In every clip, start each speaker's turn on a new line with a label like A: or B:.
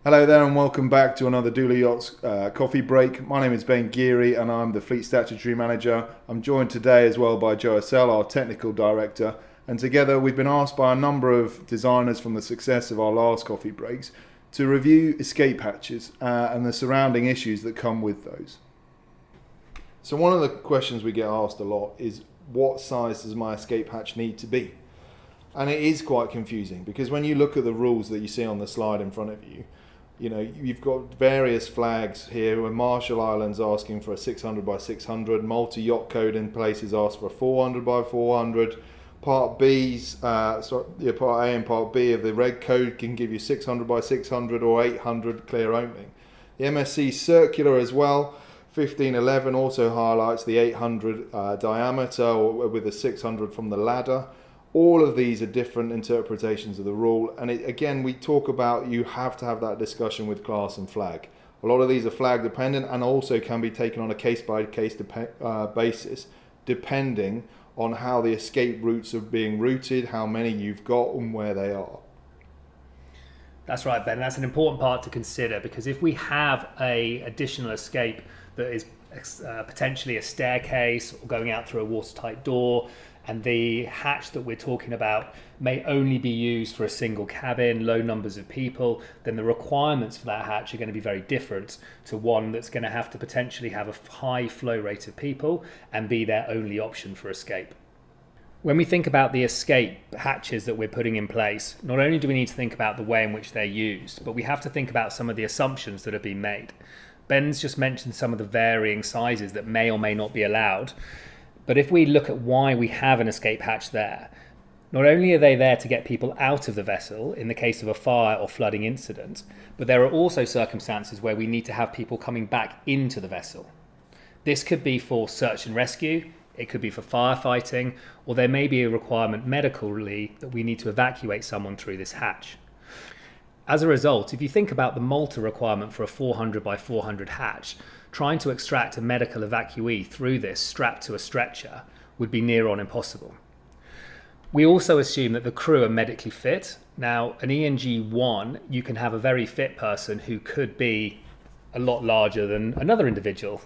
A: Hello there and welcome back to another Döhle Yachts coffee break. My name is Ben Geary and I'm the Fleet Statutory Manager. I'm joined today as well by Joe Assell, our Technical Director, and together we've been asked by a number of designers from the success of our last coffee breaks to review escape hatches and the surrounding issues that come with those. So one of the questions we get asked a lot is, what size does my escape hatch need to be? And it is quite confusing because when you look at the rules that you see on the slide in front of you, you've got various flags here where Marshall Islands asking for a 600 by 600, multi-yacht code in places ask for a 400 by 400. Part A and Part B of the red code can give you 600 by 600 or 800 clear opening. The MSC circular as well, 1511 also highlights the 800 diameter with a 600 from the ladder. All of these are different interpretations of the rule, and again we talk about you have to have that discussion with class and flag. A lot of these are flag dependent and also can be taken on a case by case basis depending on how the escape routes are being routed, how many you've got and where they are.
B: That's right, Ben. That's an important part to consider, because if we have an additional escape that is potentially a staircase or going out through a watertight door, and the hatch that we're talking about may only be used for a single cabin, low numbers of people, then the requirements for that hatch are going to be very different to one that's going to have to potentially have a high flow rate of people and be their only option for escape. When we think about the escape hatches that we're putting in place, not only do we need to think about the way in which they're used, but we have to think about some of the assumptions that have been made. Ben's just mentioned some of the varying sizes that may or may not be allowed. But if we look at why we have an escape hatch there, not only are they there to get people out of the vessel in the case of a fire or flooding incident, but there are also circumstances where we need to have people coming back into the vessel. This could be for search and rescue, it could be for firefighting, or there may be a requirement medically that we need to evacuate someone through this hatch. As a result, if you think about the Malta requirement for a 400 by 400 hatch, trying to extract a medical evacuee through this strapped to a stretcher would be near on impossible. We also assume that the crew are medically fit. Now, an ENG1, you can have a very fit person who could be a lot larger than another individual.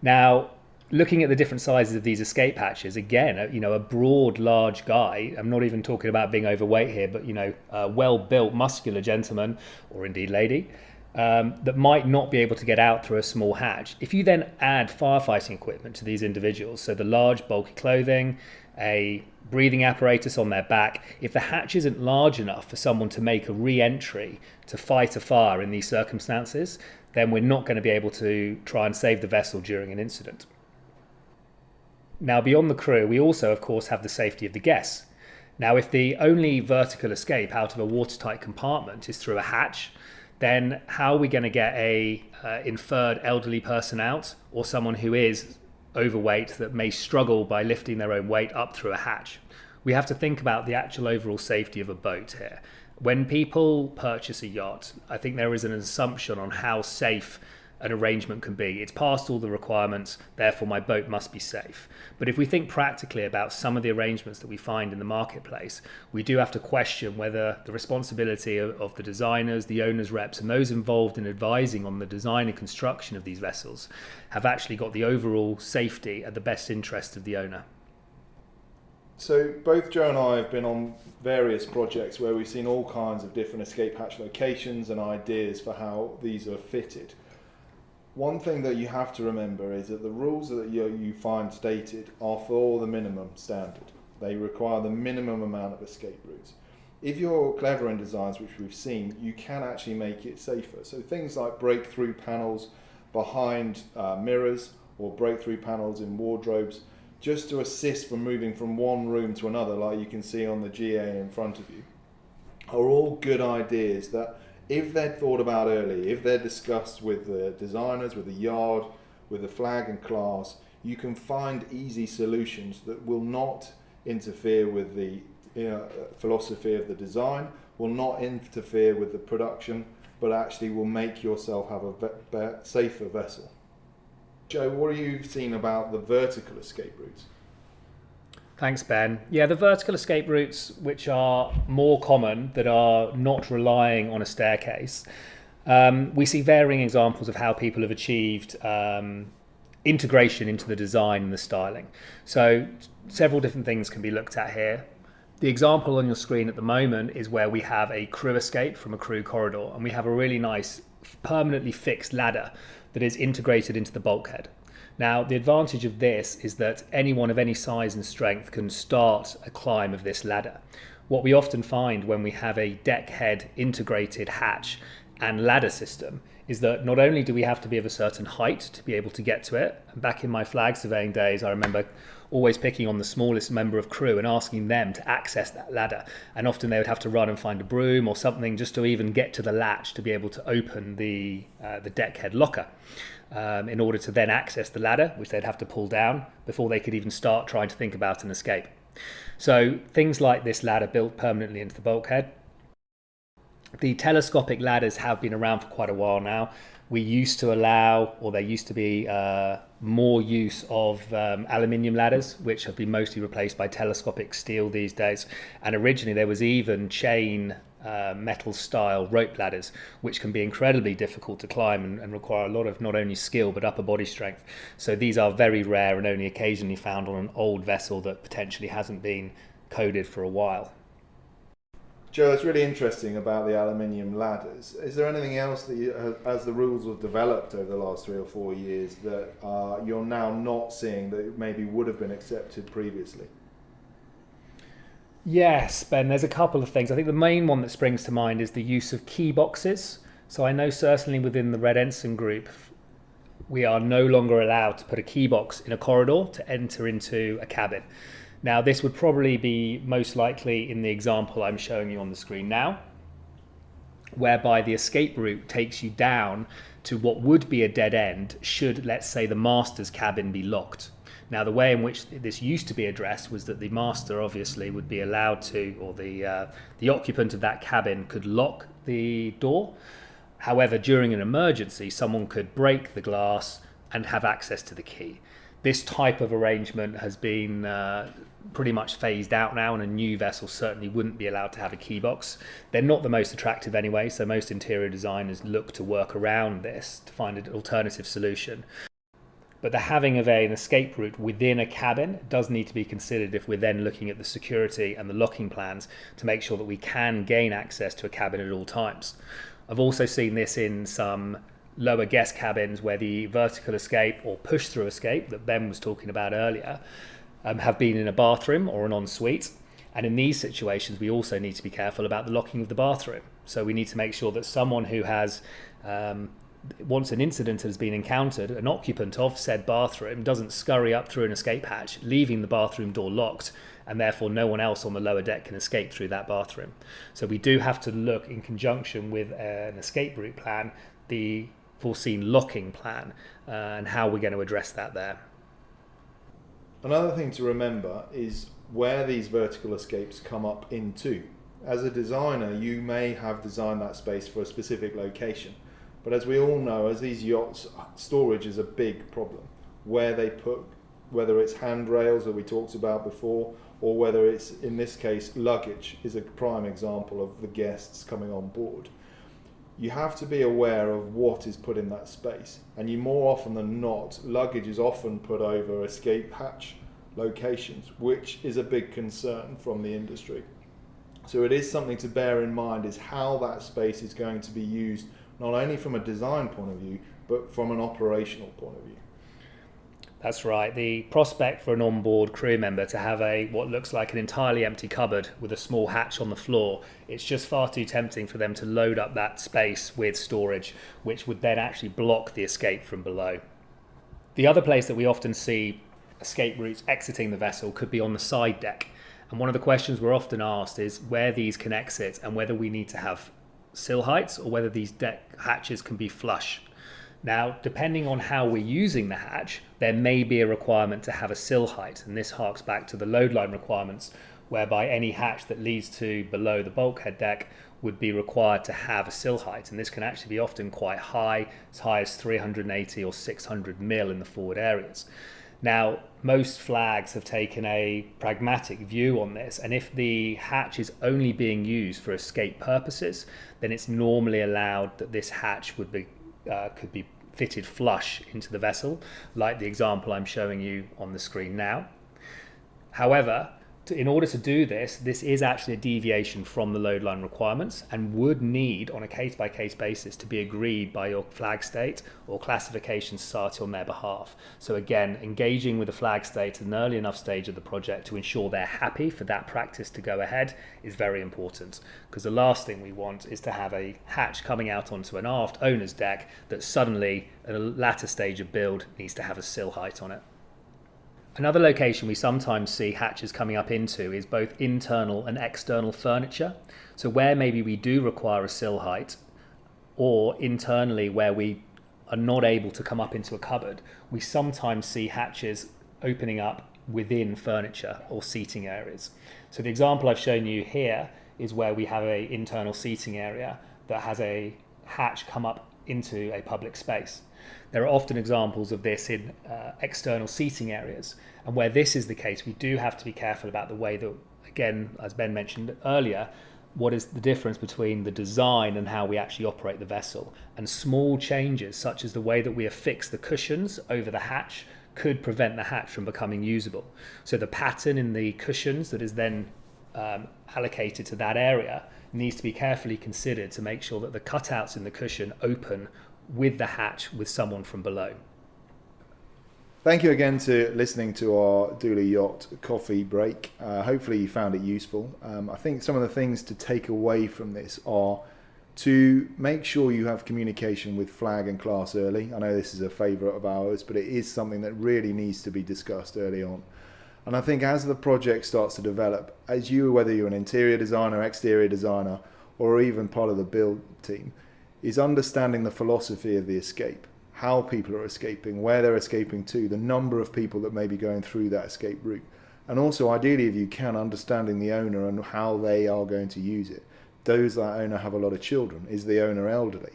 B: Now, looking at the different sizes of these escape hatches, again, a broad, large guy, I'm not even talking about being overweight here, but a well-built, muscular gentleman, or indeed lady, that might not be able to get out through a small hatch. If you then add firefighting equipment to these individuals, so the large bulky clothing, a breathing apparatus on their back, if the hatch isn't large enough for someone to make a re-entry to fight a fire in these circumstances, then we're not going to be able to try and save the vessel during an incident. Now, beyond the crew, we also, of course, have the safety of the guests. Now, if the only vertical escape out of a watertight compartment is through a hatch, then how are we going to get a inferred elderly person out, or someone who is overweight that may struggle by lifting their own weight up through a hatch? We have to think about the actual overall safety of a boat here. When people purchase a yacht, I think there is an assumption on how safe an arrangement can be. It's passed all the requirements, therefore my boat must be safe. But if we think practically about some of the arrangements that we find in the marketplace, we do have to question whether the responsibility of the designers, the owners' reps, and those involved in advising on the design and construction of these vessels have actually got the overall safety at the best interest of the owner.
A: So both Joe and I have been on various projects where we've seen all kinds of different escape hatch locations and ideas for how these are fitted. One thing that you have to remember is that the rules that you find stated are for the minimum standard. They require the minimum amount of escape routes. If you're clever in designs, which we've seen, you can actually make it safer. So things like breakthrough panels behind mirrors or breakthrough panels in wardrobes, just to assist from moving from one room to another, like you can see on the GA in front of you, are all good ideas that, if they're thought about early, if they're discussed with the designers, with the yard, with the flag and class, you can find easy solutions that will not interfere with the philosophy of the design, will not interfere with the production, but actually will make yourself have a safer vessel. Joe, what have you seen about the vertical escape routes?
B: Thanks, Ben. Yeah, the vertical escape routes, which are more common, that are not relying on a staircase, We see varying examples of how people have achieved integration into the design and the styling. So several different things can be looked at here. The example on your screen at the moment is where we have a crew escape from a crew corridor, and we have a really nice permanently fixed ladder that is integrated into the bulkhead. Now, the advantage of this is that anyone of any size and strength can start a climb of this ladder. What we often find when we have a deck head integrated hatch and ladder system is that not only do we have to be of a certain height to be able to get to it, and back in my flag surveying days, I remember always picking on the smallest member of crew and asking them to access that ladder. And often they would have to run and find a broom or something just to even get to the latch to be able to open the deckhead locker in order to then access the ladder, which they'd have to pull down before they could even start trying to think about an escape. So things like this ladder built permanently into the bulkhead. The telescopic ladders have been around for quite a while now. We used to allow, or there used to be more use of aluminium ladders, which have been mostly replaced by telescopic steel these days. And originally there was even chain metal style rope ladders, which can be incredibly difficult to climb and require a lot of not only skill but upper body strength. So these are very rare and only occasionally found on an old vessel that potentially hasn't been coded for a while.
A: Joe, it's really interesting about the aluminium ladders. Is there anything else that, as the rules have developed over the last 3 or 4 years, that you're now not seeing that maybe would have been accepted previously?
B: Yes, Ben, there's a couple of things. I think the main one that springs to mind is the use of key boxes. So I know certainly within the Red Ensign group, we are no longer allowed to put a key box in a corridor to enter into a cabin. Now, this would probably be most likely in the example I'm showing you on the screen now, whereby the escape route takes you down to what would be a dead end should, let's say, the master's cabin be locked. Now, the way in which this used to be addressed was that the master obviously would be allowed to, or the occupant of that cabin could lock the door. However, during an emergency, someone could break the glass and have access to the key. This type of arrangement has been pretty much phased out now, and a new vessel certainly wouldn't be allowed to have a key box. They're not the most attractive anyway, so most interior designers look to work around this to find an alternative solution. But the having of an escape route within a cabin does need to be considered if we're then looking at the security and the locking plans to make sure that we can gain access to a cabin at all times. I've also seen this in some lower guest cabins where the vertical escape or push-through escape that Ben was talking about earlier have been in a bathroom or an ensuite. And in these situations, we also need to be careful about the locking of the bathroom. So we need to make sure that someone who has, once an incident has been encountered, an occupant of said bathroom doesn't scurry up through an escape hatch, leaving the bathroom door locked, and therefore no one else on the lower deck can escape through that bathroom. So we do have to look in conjunction with an escape route plan, the foreseen locking plan, and how we're going to address that there.
A: Another thing to remember is where these vertical escapes come up into. As a designer, you may have designed that space for a specific location, but as we all know, as these yachts, storage is a big problem. Where they put, whether it's handrails that we talked about before, or whether it's, in this case, luggage, is a prime example of the guests coming on board. You have to be aware of what is put in that space, and you more often than not, luggage is often put over escape hatch locations, which is a big concern from the industry. So it is something to bear in mind, is how that space is going to be used, not only from a design point of view, but from an operational point of view.
B: That's right. The prospect for an onboard crew member to have what looks like an entirely empty cupboard with a small hatch on the floor, it's just far too tempting for them to load up that space with storage, which would then actually block the escape from below. The other place that we often see escape routes exiting the vessel could be on the side deck. And one of the questions we're often asked is where these can exit and whether we need to have sill heights or whether these deck hatches can be flush. Now, depending on how we're using the hatch, there may be a requirement to have a sill height, and this harks back to the load line requirements, whereby any hatch that leads to below the bulkhead deck would be required to have a sill height, and this can actually be often quite high as 380 or 600 mil in the forward areas. Now, most flags have taken a pragmatic view on this, and if the hatch is only being used for escape purposes, then it's normally allowed that this hatch would be could be fitted flush into the vessel, like the example I'm showing you on the screen now. However, in order to do this, this is actually a deviation from the load line requirements and would need, on a case-by-case basis, to be agreed by your flag state or classification society on their behalf. So again, engaging with the flag state at an early enough stage of the project to ensure they're happy for that practice to go ahead is very important, because the last thing we want is to have a hatch coming out onto an aft owner's deck that suddenly, at a latter stage of build, needs to have a sill height on it. Another location we sometimes see hatches coming up into is both internal and external furniture. So where maybe we do require a sill height, or internally where we are not able to come up into a cupboard, we sometimes see hatches opening up within furniture or seating areas. So the example I've shown you here is where we have an internal seating area that has a hatch come up into a public space. There are often examples of this in external seating areas, and where this is the case, we do have to be careful about the way that, again, as Ben mentioned earlier, what is the difference between the design and how we actually operate the vessel. And small changes, such as the way that we affix the cushions over the hatch, could prevent the hatch from becoming usable. So the pattern in the cushions that is then allocated to that area needs to be carefully considered to make sure that the cutouts in the cushion open with the hatch with someone from below.
A: Thank you again to listening to our Döhle Yacht coffee break. Hopefully you found it useful. I think some of the things to take away from this are to make sure you have communication with flag and class early. I know this is a favourite of ours, but it is something that really needs to be discussed early on. And I think as the project starts to develop, as you, whether you're an interior designer, exterior designer, or even part of the build team, is understanding the philosophy of the escape, how people are escaping, where they're escaping to, the number of people that may be going through that escape route. And also, ideally, if you can, understanding the owner and how they are going to use it. Does that owner have a lot of children? Is the owner elderly?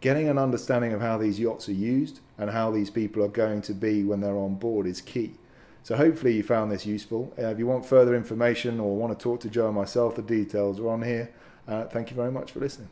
A: Getting an understanding of how these yachts are used and how these people are going to be when they're on board is key. So hopefully you found this useful. If you want further information or want to talk to Joe and myself, the details are on here. Thank you very much for listening.